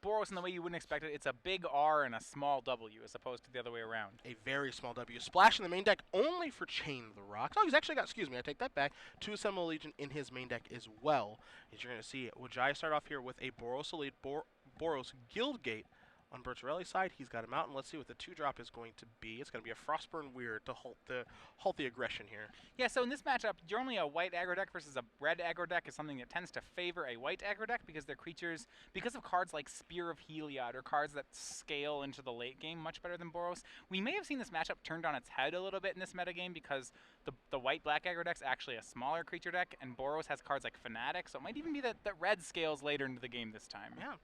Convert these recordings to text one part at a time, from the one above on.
Boros in the way you wouldn't expect it. It's a big R and a small W as opposed to the other way around. A very small W. Splash in the main deck only for Chain of the Rocks. Oh, he's actually got, excuse me, I take that back, 2 Assemble Legion in his main deck as well. As you're going to see, Wijaya start off here with a Boros Elite, Boros Guildgate. On Bertorelli's side, he's got a mountain. Let's see what the 2-drop is going to be. It's going to be a Frostburn Weird to halt the aggression here. Yeah, so in this matchup, generally a white aggro deck versus a red aggro deck is something that tends to favor a white aggro deck because their creatures, because of cards like Spear of Heliod or cards that scale into the late game much better than Boros. We may have seen this matchup turned on its head a little bit in this metagame because the white-black aggro deck's actually a smaller creature deck, and Boros has cards like Fanatic, so it might even be that red scales later into the game this time. Yeah.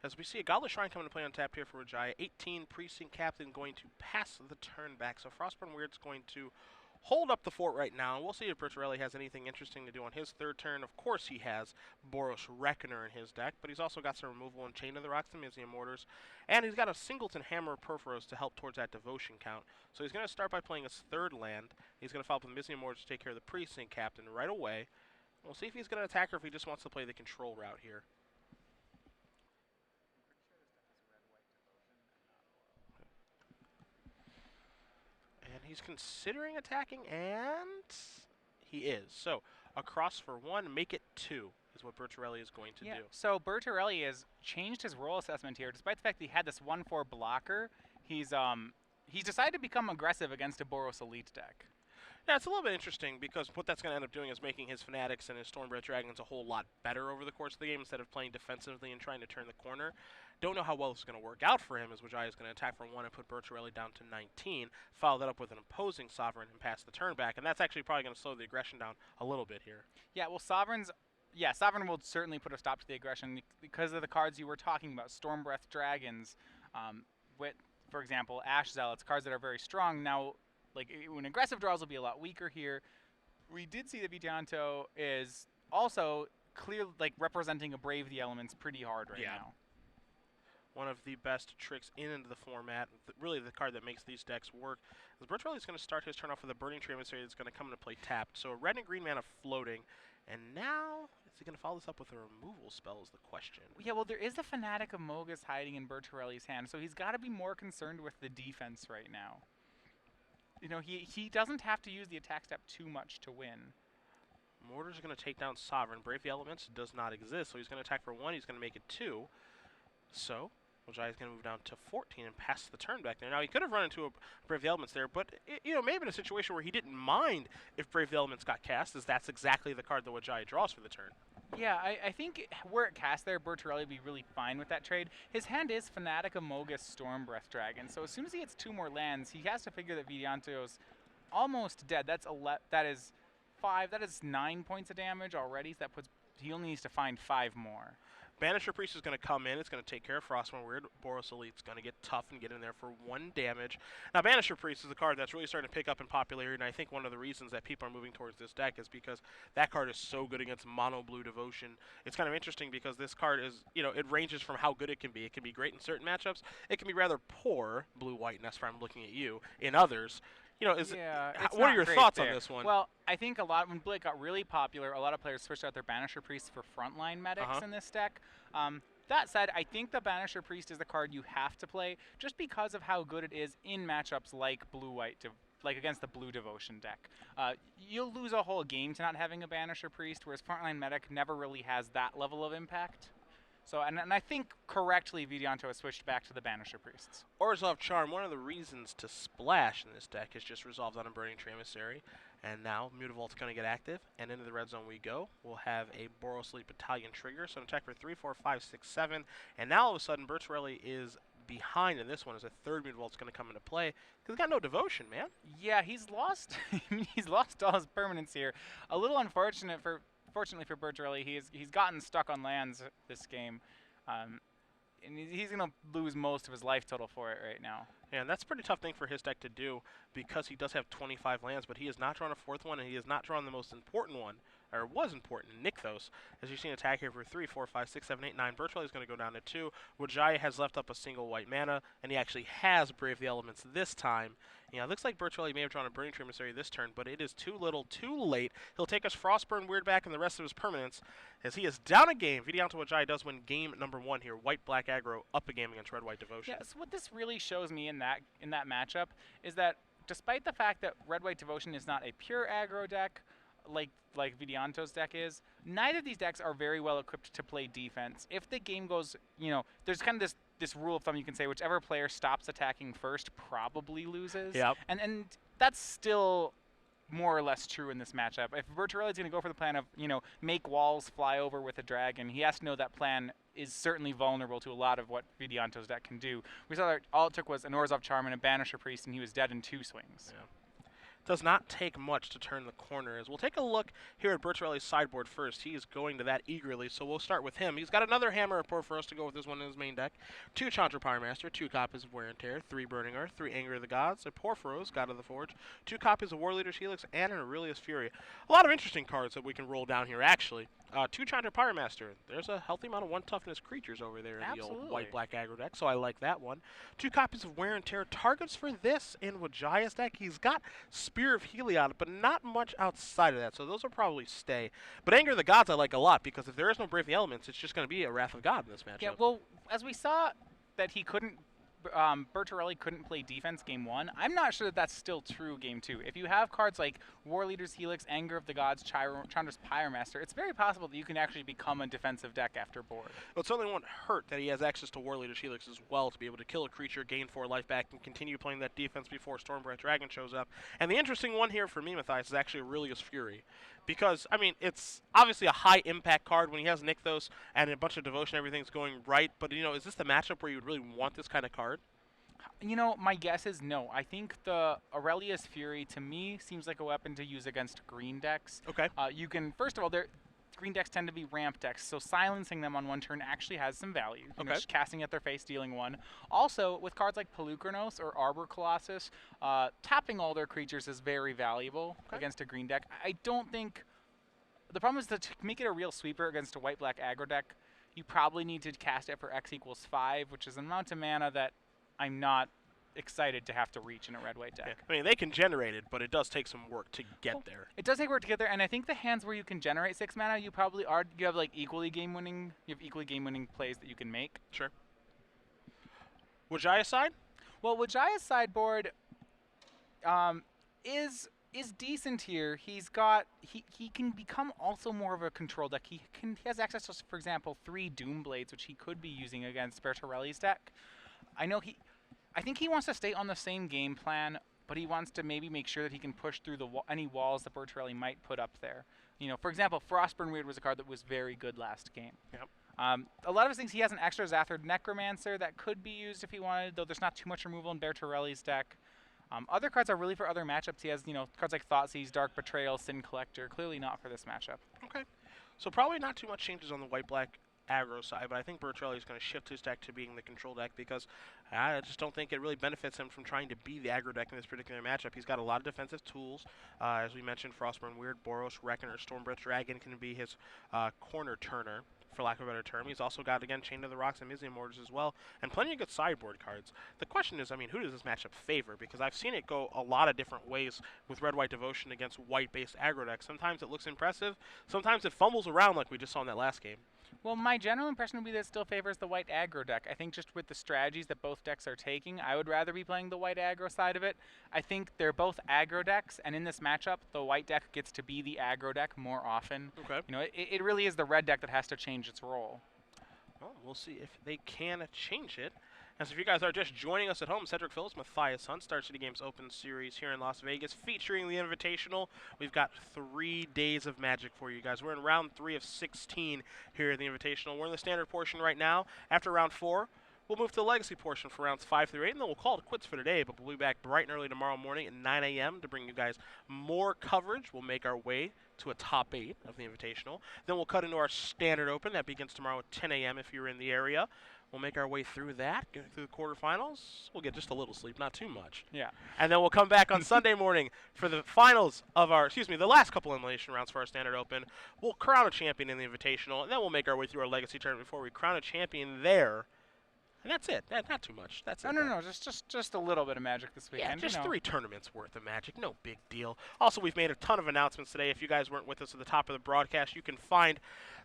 As we see a Godless Shrine coming to play on tap here for Wijaya. 18 Precinct Captain going to pass the turn back. So Frostburn Weird's going to hold up the fort right now. We'll see if Bertorelli has anything interesting to do on his third turn. Of course he has Boros Reckoner in his deck, but he's also got some removal and Chain of the Rocks and Mizium Mortars. And he's got a Singleton Hammer of Perforos to help towards that devotion count. So he's going to start by playing his third land. He's going to follow up with Mizium Mortars to take care of the Precinct Captain right away. We'll see if he's going to attack or if he just wants to play the control route here. And he's considering attacking, and he is. So, across for 1, make it 2 is what Bertorelli is going to do. So Bertorelli has changed his role assessment here. Despite the fact that he had this 1/4 blocker, he's decided to become aggressive against a Boros Elite deck. Yeah, it's a little bit interesting because what that's going to end up doing is making his Fanatics and his Stormbreath Dragons a whole lot better over the course of the game instead of playing defensively and trying to turn the corner. Don't know how well this is going to work out for him as Wijaya is going to attack for 1 and put Bertorelli down to 19, follow that up with an opposing Sovereign and pass the turn back, and that's actually probably going to slow the aggression down a little bit here. Yeah, well, Sovereign will certainly put a stop to the aggression because of the cards you were talking about, Stormbreath Dragons, with, for example, Ash Zealots, cards that are very strong. Now, like, when aggressive draws will be a lot weaker here. We did see that Vidianto is also clear, like, representing a Brave the Elements pretty hard right now. One of the best tricks into the format, really the card that makes these decks work. As Bertorelli is going to start his turn off with a Burning Tree Emissary that's going to come into play tapped. So a red and green mana floating. And now, is he going to follow this up with a removal spell is the question. Yeah, well, there is a Fanatic of Mogus hiding in Bertorelli's hand, so he's got to be more concerned with the defense right now. You know, he doesn't have to use the attack step too much to win. Mortars are going to take down Sovereign. Brave the Elements does not exist, so he's going to attack for 1. He's going to make it 2. So Wijaya is going to move down to 14 and pass the turn back there. Now, he could have run into a Brave the Elements there, but, you know, maybe in a situation where he didn't mind if Brave the Elements got cast, as that's exactly the card that Wijaya draws for the turn. Yeah, I think were it cast there, Bertorelli would be really fine with that trade. His hand is Fanatic of Mogus Stormbreath Dragon, so as soon as he gets 2 more lands, he has to figure that Vidianto's almost dead. That is 9 points of damage already, so he only needs to find 5 more. Banisher Priest is going to come in. It's going to take care of Frostburn Weird. Boros Elite's going to get tough and get in there for 1 damage. Now, Banisher Priest is a card that's really starting to pick up in popularity, and I think one of the reasons that people are moving towards this deck is because that card is so good against mono blue devotion. It's kind of interesting because this card is, you know, it ranges from how good it can be. It can be great in certain matchups. It can be rather poor, blue-white, and that's why I'm looking at you, in others. You know, what are your thoughts on this one? Well, I think when Blake got really popular, a lot of players switched out their Banisher Priests for frontline medics in this deck. That said, I think the Banisher Priest is the card you have to play just because of how good it is in matchups like blue-white, like against the blue devotion deck. You'll lose a whole game to not having a Banisher Priest, whereas frontline medic never really has that level of impact. So, and I think correctly Vidianto has switched back to the Banisher Priests. Orzhov Charm, one of the reasons to splash in this deck is just resolved on a Burning Tree Emissary. And now Mutavolt's going to get active, and into the red zone we go. We'll have a Boros Elite Battalion trigger, so an attack for 3, 4, 5, 6, 7. And now all of a sudden Bertorelli is behind in this one as a third Mutavolt's going to come into play. Because he's got no devotion, man. Yeah, he's lost he's lost all his permanents here. A little unfortunate Fortunately for Bertorelli, he's gotten stuck on lands this game, and he's going to lose most of his life total for it right now. Yeah, and that's a pretty tough thing for his deck to do because he does have 25 lands, but he has not drawn a 4th one, and he has not drawn the most important one or was important. Nykthos, as you've seen, attack here for 3, 4, 5, 6, 7, 8, 9. Bertorelli is going to go down to 2. Wijaya has left up a single white mana, and he actually has Brave the Elements this time. Yeah, it looks like Bertorelli may have drawn a Burning Tree Emissary this turn, but it is too little, too late. He'll take us Frostburn, Weird back, and the rest of his permanents, as he is down a game. Vidianto Wijaya does win game number 1 here. White-black aggro up a game against red-white Devotion. Yeah, so what this really shows me in that matchup is that despite the fact that red-white Devotion is not a pure aggro deck, like Vidianto's deck is, neither of these decks are very well equipped to play defense. If the game goes, there's kind of this rule of thumb you can say, whichever player stops attacking first probably loses. Yep. And that's still more or less true in this matchup. If Bertorelli's going to go for the plan of, make walls fly over with a dragon, he has to know that plan is certainly vulnerable to a lot of what Vidianto's deck can do. We saw that all it took was an Orzhov Charm and a Banisher Priest, and he was dead in 2 swings. Yeah. Does not take much to turn the corner. As we'll take a look here at Bertorelli's sideboard first. He is going to that eagerly, so we'll start with him. He's got another Hammer of Porphyros to go with this one in his main deck. 2 Chandra Piremaster, 2 copies of Wear and Tear, 3 Burning Earth, 3 Anger of the Gods, a Porphyros, God of the Forge, 2 copies of Warleader's Helix, and an Aurelius Fury. A lot of interesting cards that we can roll down here, actually. 2 Chandra Piremaster. There's a healthy amount of 1 toughness creatures over there in the old white-black aggro deck, so I like that one. 2 copies of Wear and Tear. Targets for this in Wijaya's deck. He's got Spear of Heliod, but not much outside of that, so those will probably stay. But Anger of the Gods I like a lot, because if there is no Brave the Elements, it's just going to be a Wrath of God in this matchup. Yeah, well, as we saw that he couldn't, Bertorelli couldn't play defense game 1, I'm not sure that that's still true game 2. If you have cards like Warleader's Helix, Anger of the Gods, Chandra's Pyromaster, it's very possible that you can actually become a defensive deck after board. Well, it certainly won't hurt that he has access to Warleader's Helix as well to be able to kill a creature, gain 4 life back, and continue playing that defense before Stormbreath Dragon shows up. And the interesting one here for me, Matthias, is actually Aurelius Fury. Because, I mean, it's obviously a high-impact card when he has Nykthos and a bunch of Devotion, everything's going right. But, is this the matchup where you would really want this kind of card? My guess is no. I think the Aurelius Fury, to me, seems like a weapon to use against green decks. Okay. You can, first of all, green decks tend to be ramp decks, so silencing them on 1 turn actually has some value. Just casting at their face, dealing 1. Also, with cards like Pelucranos or Arbor Colossus, tapping all their creatures is very valuable against a green deck. I don't think... The problem is that to make it a real sweeper against a white-black aggro deck, you probably need to cast it for X = 5, which is an amount of mana that I'm not excited to have to reach in a red-white deck. Yeah. I mean, they can generate it, but it does take some work to get there. It does take work to get there, and I think the hands where you can generate 6 mana, you have like equally game-winning plays that you can make. Sure. Wijaya's side? Well, Wijaya's sideboard is decent here. He can become also more of a control deck. He has access to, for example, 3 Doomblades, which he could be using against Bertorelli's deck. I think he wants to stay on the same game plan, but he wants to maybe make sure that he can push through any walls that Bertorelli might put up there. For example, Frostburn Weird was a card that was very good last game. Yep. A lot of his things, he has an extra Zathard Necromancer that could be used if he wanted, though there's not too much removal in Bertorelli's deck. Other cards are really for other matchups. He has, cards like Thoughtseize, Dark Betrayal, Sin Collector. Clearly not for this matchup. Okay. So probably not too much changes on the white-black aggro side, but I think Bertorelli is going to shift his deck to being the control deck because I just don't think it really benefits him from trying to be the aggro deck in this particular matchup. He's got a lot of defensive tools. As we mentioned, Frostburn Weird, Boros, Reckoner, Stormbreath Dragon can be his corner turner, for lack of a better term. He's also got, again, Chain to the Rocks and Mizzium Mortars as well, and plenty of good sideboard cards. The question is, who does this matchup favor? Because I've seen it go a lot of different ways with red-white Devotion against white-based aggro decks. Sometimes it looks impressive. Sometimes it fumbles around like we just saw in that last game. Well, my general impression would be that it still favors the white aggro deck. I think just with the strategies that both decks are taking, I would rather be playing the white aggro side of it. I think they're both aggro decks, and in this matchup, the white deck gets to be the aggro deck more often. Okay. It really is the red deck that has to change its role. Well, we'll see if they can change it. And so if you guys are just joining us at home, Cedric Phillips, Matthias Hunt, Star City Games Open Series here in Las Vegas, featuring the Invitational. We've got 3 days of Magic for you guys. We're in round 3 of 16 here at the Invitational. We're in the standard portion right now. After round 4, we'll move to the legacy portion for rounds 5 through 8, and then we'll call it quits for today. But we'll be back bright and early tomorrow morning at 9 a.m. to bring you guys more coverage. We'll make our way to a top 8 of the Invitational. Then we'll cut into our standard open. That begins tomorrow at 10 a.m. if you're in the area. We'll make our way through that, get through the quarterfinals. We'll get just a little sleep, not too much. Yeah. And then we'll come back on Sunday morning for the finals of the last couple elimination rounds for our standard open. We'll crown a champion in the Invitational, and then we'll make our way through our legacy tournament before we crown a champion there. And that's it. Not too much. That's it. No. Just a little bit of Magic this weekend. Yeah, just 3 tournaments worth of Magic. No big deal. Also, we've made a ton of announcements today. If you guys weren't with us at the top of the broadcast, you can find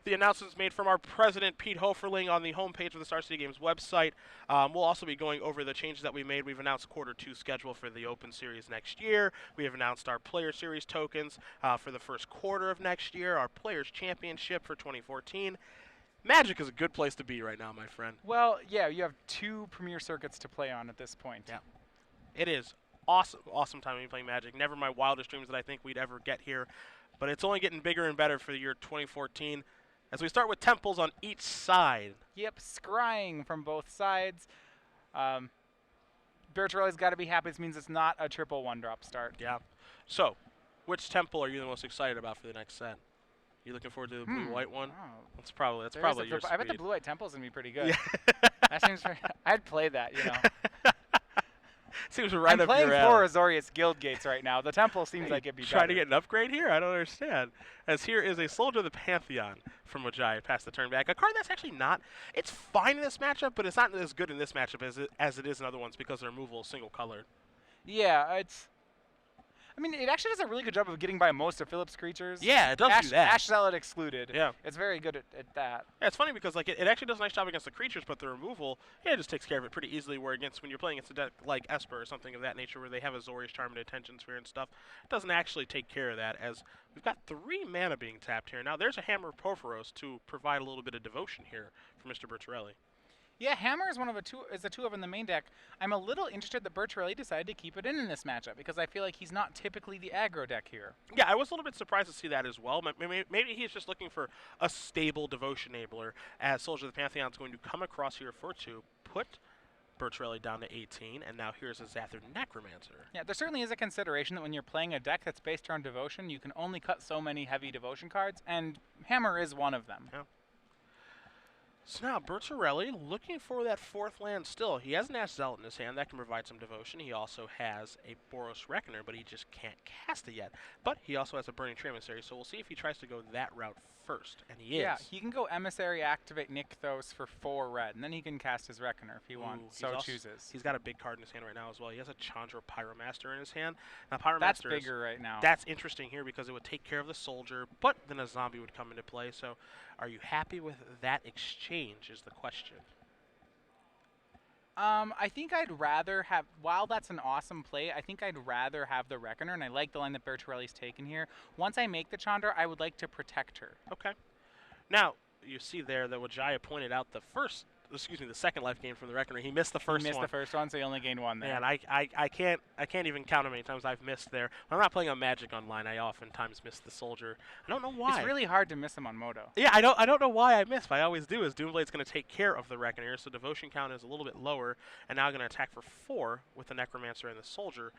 the announcements made from our president, Pete Hoferling, on the homepage of the Star City Games website. We'll also be going over the changes that we made. We've announced Q2 schedule for the Open Series next year. We have announced our Player Series tokens for the first quarter of next year, our Players Championship for 2014. Magic is a good place to be right now, my friend. Well, yeah, you have 2 premier circuits to play on at this point. Yeah. It is awesome time to be playing Magic. Never my wildest dreams that I think we'd ever get here. But it's only getting bigger and better for the year 2014. As we start with temples on each side. Yep, scrying from both sides. Bertorelli's got to be happy. This means it's not a triple 1-drop start. Yeah. So, which temple are you the most excited about for the next set? You looking forward to the blue-white one? Oh. That's probably your speed. I bet the blue-white temple's going to be pretty good. Yeah. That seems I'd play that, you know. Seems right I'm up playing your alley. 4 Azorius Guild Gates right now. The temple seems like it'd be Trying better. to get an upgrade here? I don't understand. As here is a Soldier of the Pantheon from Wijaya past the turn back. A card that's actually not, it's fine in this matchup, but it's not as good in this matchup as it is in other ones because their removal is single colored. Yeah, I mean, it actually does a really good job of getting by most of Philip's creatures. Yeah, it does do that. Ash Zealot excluded. Yeah. It's very good at that. Yeah, it's funny because like it actually does a nice job against the creatures, but the removal, it just takes care of it pretty easily. Where when you're playing against a deck like Esper or something of that nature, where they have Azorius Charm and Attention Sphere and stuff, it doesn't actually take care of that. As we've got 3 mana being tapped here. Now there's a Hammer of Porphyros to provide a little bit of devotion here for Mr. Bertorelli. Yeah, Hammer is a 2 of in the main deck. I'm a little interested that Bertorelli decided to keep it in this matchup because I feel like he's not typically the aggro deck here. Yeah, I was a little bit surprised to see that as well. Maybe he's just looking for a stable devotion enabler as Soldier of the Pantheon is going to come across here for 2, put Bertorelli down to 18, and now here's a Zathir Necromancer. Yeah, there certainly is a consideration that when you're playing a deck that's based around devotion, you can only cut so many heavy devotion cards, and Hammer is one of them. Yeah. So now Bertorelli looking for that 4th land still. He has an Ash Zealot in his hand that can provide some devotion. He also has a Boros Reckoner, but he just can't cast it yet. But he also has a Burning Tree Emissary, so we'll see if he tries to go that route first, and he is. Yeah, he can go Emissary, activate Nykthos for 4 red, and then he can cast his Reckoner if he wants, chooses. He's got a big card in his hand right now as well. He has a Chandra Pyromaster in his hand. Now Pyromaster That's bigger right now. That's interesting here because it would take care of the soldier, but then a zombie would come into play. So are you happy with that exchange is the question. I think I'd rather have, while that's an awesome play, I think I'd rather have the Reckoner, and I like the line that Bertorelli's taken here. Once I make the Chandra, I would like to protect her. Okay. Now, you see there that Wijaya pointed out the second life gain from the Reckoner. He missed the first one. He missed the first one, so he only gained 1 there. Man, I can't even count how many times I've missed there. When I'm not playing on Magic Online, I oftentimes miss the Soldier. I don't know why. It's really hard to miss him on Moto. Yeah, I don't know why I miss, but I always do. As Doomblade's going to take care of the Reckoner, so devotion count is a little bit lower, and now going to attack for 4 with the Necromancer and the Soldier.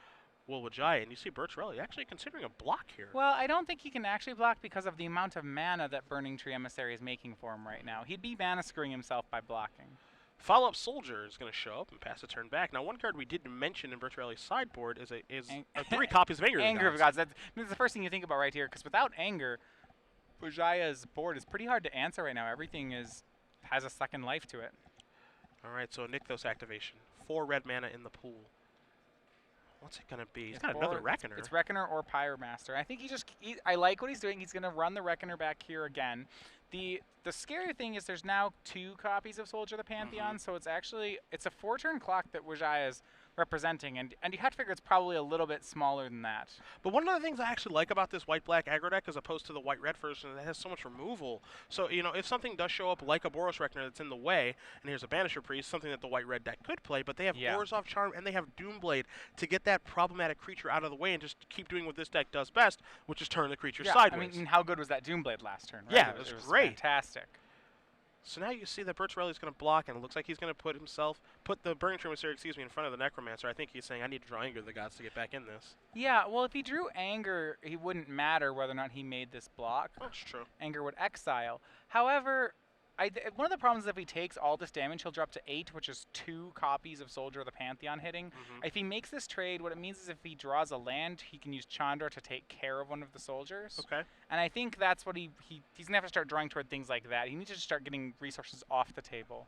Will Wijaya, and you see Bertorelli actually considering a block here. Well, I don't think he can actually block because of the amount of mana that Burning Tree Emissary is making for him right now. He'd be mana screwing himself by blocking. Follow-up Soldier is going to show up and pass a turn back. Now, one card we didn't mention in Bertorelli's sideboard is 3 copies of Anger of the Gods. Anger of the Gods. That's the first thing you think about right here, because without Anger, Wijaya's board is pretty hard to answer right now. Everything has a second life to it. All right, so a Nykthos activation. 4 red mana in the pool. What's it going to be? He's got another Reckoner. It's Reckoner or Pyromaster. I think I like what he's doing. He's going to run the Reckoner back here again. The scary thing is there's now 2 copies of Soldier of the Pantheon, so it's a 4-turn clock that Wijaya is representing, and you have to figure it's probably a little bit smaller than that. But one of the things I actually like about this white-black aggro deck as opposed to the white-red version that has so much removal. So, you know, if something does show up like a Boros Reckoner that's in the way, and here's a Banisher Priest, something that the white-red deck could play, but they have Borzov Charm and they have Doomblade to get that problematic creature out of the way and just keep doing what this deck does best, which is turn the creature sideways. I mean, how good was that Doomblade last turn, right? Yeah, it was great. Fantastic. So now you see that Bertorelli's going to block, and it looks like he's going to put the Burning Tremor, in front of the Necromancer. I think he's saying, I need to draw Anger of the Gods to get back in this. Yeah, well, if he drew Anger, he wouldn't matter whether or not he made this block. That's true. Anger would exile. However, one of the problems is if he takes all this damage, he'll drop to 8, which is 2 copies of Soldier of the Pantheon hitting. If he makes this trade, what it means is if he draws a land, he can use Chandra to take care of one of the soldiers. Okay. And I think that's what he's going to have to start drawing toward things like that. He needs to start getting resources off the table.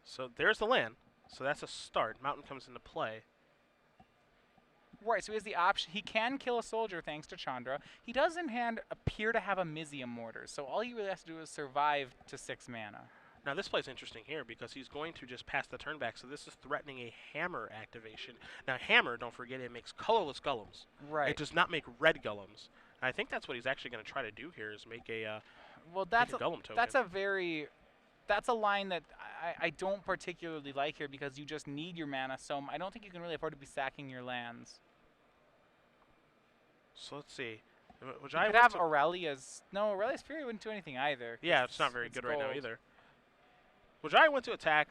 So there's the land. So that's a start. Mountain comes into play. Right, so he has the option. He can kill a soldier thanks to Chandra. He does in hand appear to have a Mizium Mortar, so all he really has to do is survive to 6 mana. Now this play's interesting here because he's going to just pass the turn back, so this is threatening a Hammer activation. Now Hammer, don't forget, it makes colorless Golems. Right. It does not make red Golems. And I think that's what he's actually going to try to do here is make a Golem token. That's a line that I don't particularly like here because you just need your mana, so I don't think you can really afford to be sacking your lands. So let's see. You could have Aurelia's... No, Aurelia's Fury wouldn't do anything either. Yeah, it's not very good right now either. Wijaya went to attack.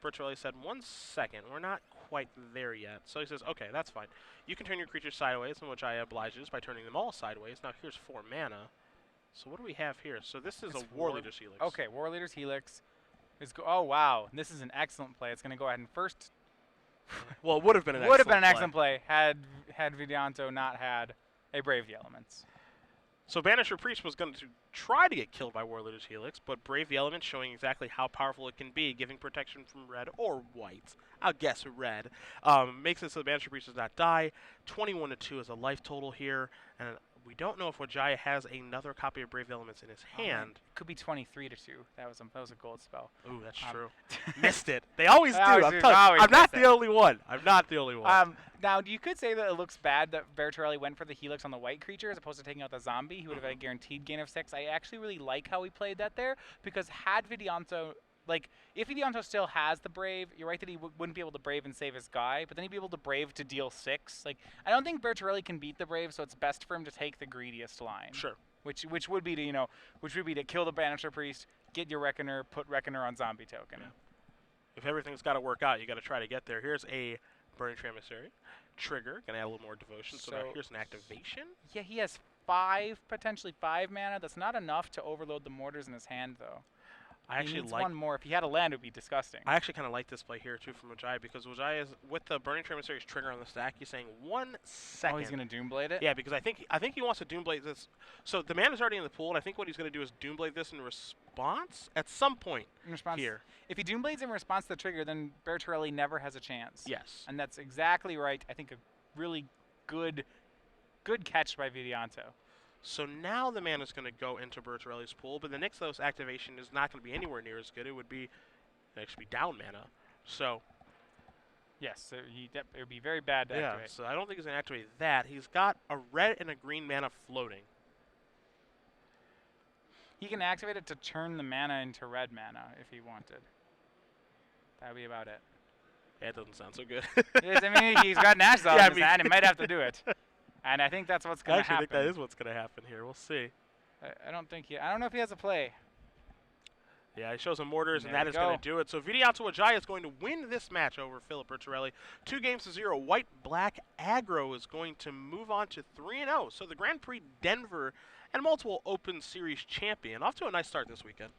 Bertorelli said, 1 second. We're not quite there yet. So he says, okay, that's fine. You can turn your creatures sideways, and Wijaya obliges by turning them all sideways. Now here's 4 mana. So what do we have here? So this is a War Leader's Helix. Okay, War Leader's Helix. Oh, wow. This is an excellent play. It's going to go ahead and first... Well, it would have been an excellent play had Vidianto not had a Brave the Elements. So Banisher Priest was going to try to get killed by War Leader's Helix, but Brave the Elements, showing exactly how powerful it can be, giving protection from red or white. I'll guess red. Makes it so the Banisher Priest does not die. 21-2 is a life total here, and we don't know if Wijaya has another copy of Brave Elements in his hand. Could be 23-2. That was a gold spell. Ooh, that's true. Missed it. They always do. I'm not the only one. I'm not the only one. Now, you could say that it looks bad that Bertorelli went for the Helix on the white creature as opposed to taking out the zombie. He would have had a guaranteed gain of 6. I actually really like how he played that there because had Vidianto... Like, if Vidianto still has the Brave, you're right that he wouldn't be able to Brave and save his guy, but then he'd be able to Brave to deal 6. Like, I don't think Bertorelli can beat the Brave, so it's best for him to take the greediest line. Sure. Which would be to kill the Banisher Priest, get your Reckoner, put Reckoner on zombie token. Yeah. If everything's got to work out, you got to try to get there. Here's a Burning Tremor trigger, gonna add a little more devotion. So now here's an activation. Yeah, he has potentially 5 mana. That's not enough to overload the mortars in his hand, though. I actually like one more. If he had a land, it would be disgusting. I actually kind of like this play here too from Wijaya because Wijaya is with the Burning Tremissary's trigger on the stack. He's saying 1 second. Oh, he's gonna Doomblade it. Yeah, because I think he wants to Doomblade this. So the mana's already in the pool, and I think what he's gonna do is Doomblade this in response at some point. In response here. If he Doomblades in response to the trigger, then Bertorelli never has a chance. Yes. And that's exactly right. I think a really good catch by Vidianto. So now the mana is going to go into Bertorelli's pool, but the Nixos activation is not going to be anywhere near as good. It would be actually down mana. So yes, so it would be very bad to activate. So I don't think he's going to activate that. He's got a red and a green mana floating. He can activate it to turn the mana into red mana if he wanted. That would be about it. Yeah, it doesn't sound so good. Yes, I mean, he's got an Ash in his hand. He might have to do it. And I think that's what's going to happen. I actually think that is what's going to happen here. We'll see. I don't know if he has a play. Yeah, he shows him mortars, and that is going to do it. So Vidianto Wijaya is going to win this match over Philip Bertorelli. 2-0. White-black aggro is going to move on to 3-0. So the Grand Prix Denver and multiple Open Series champion. Off to a nice start this weekend.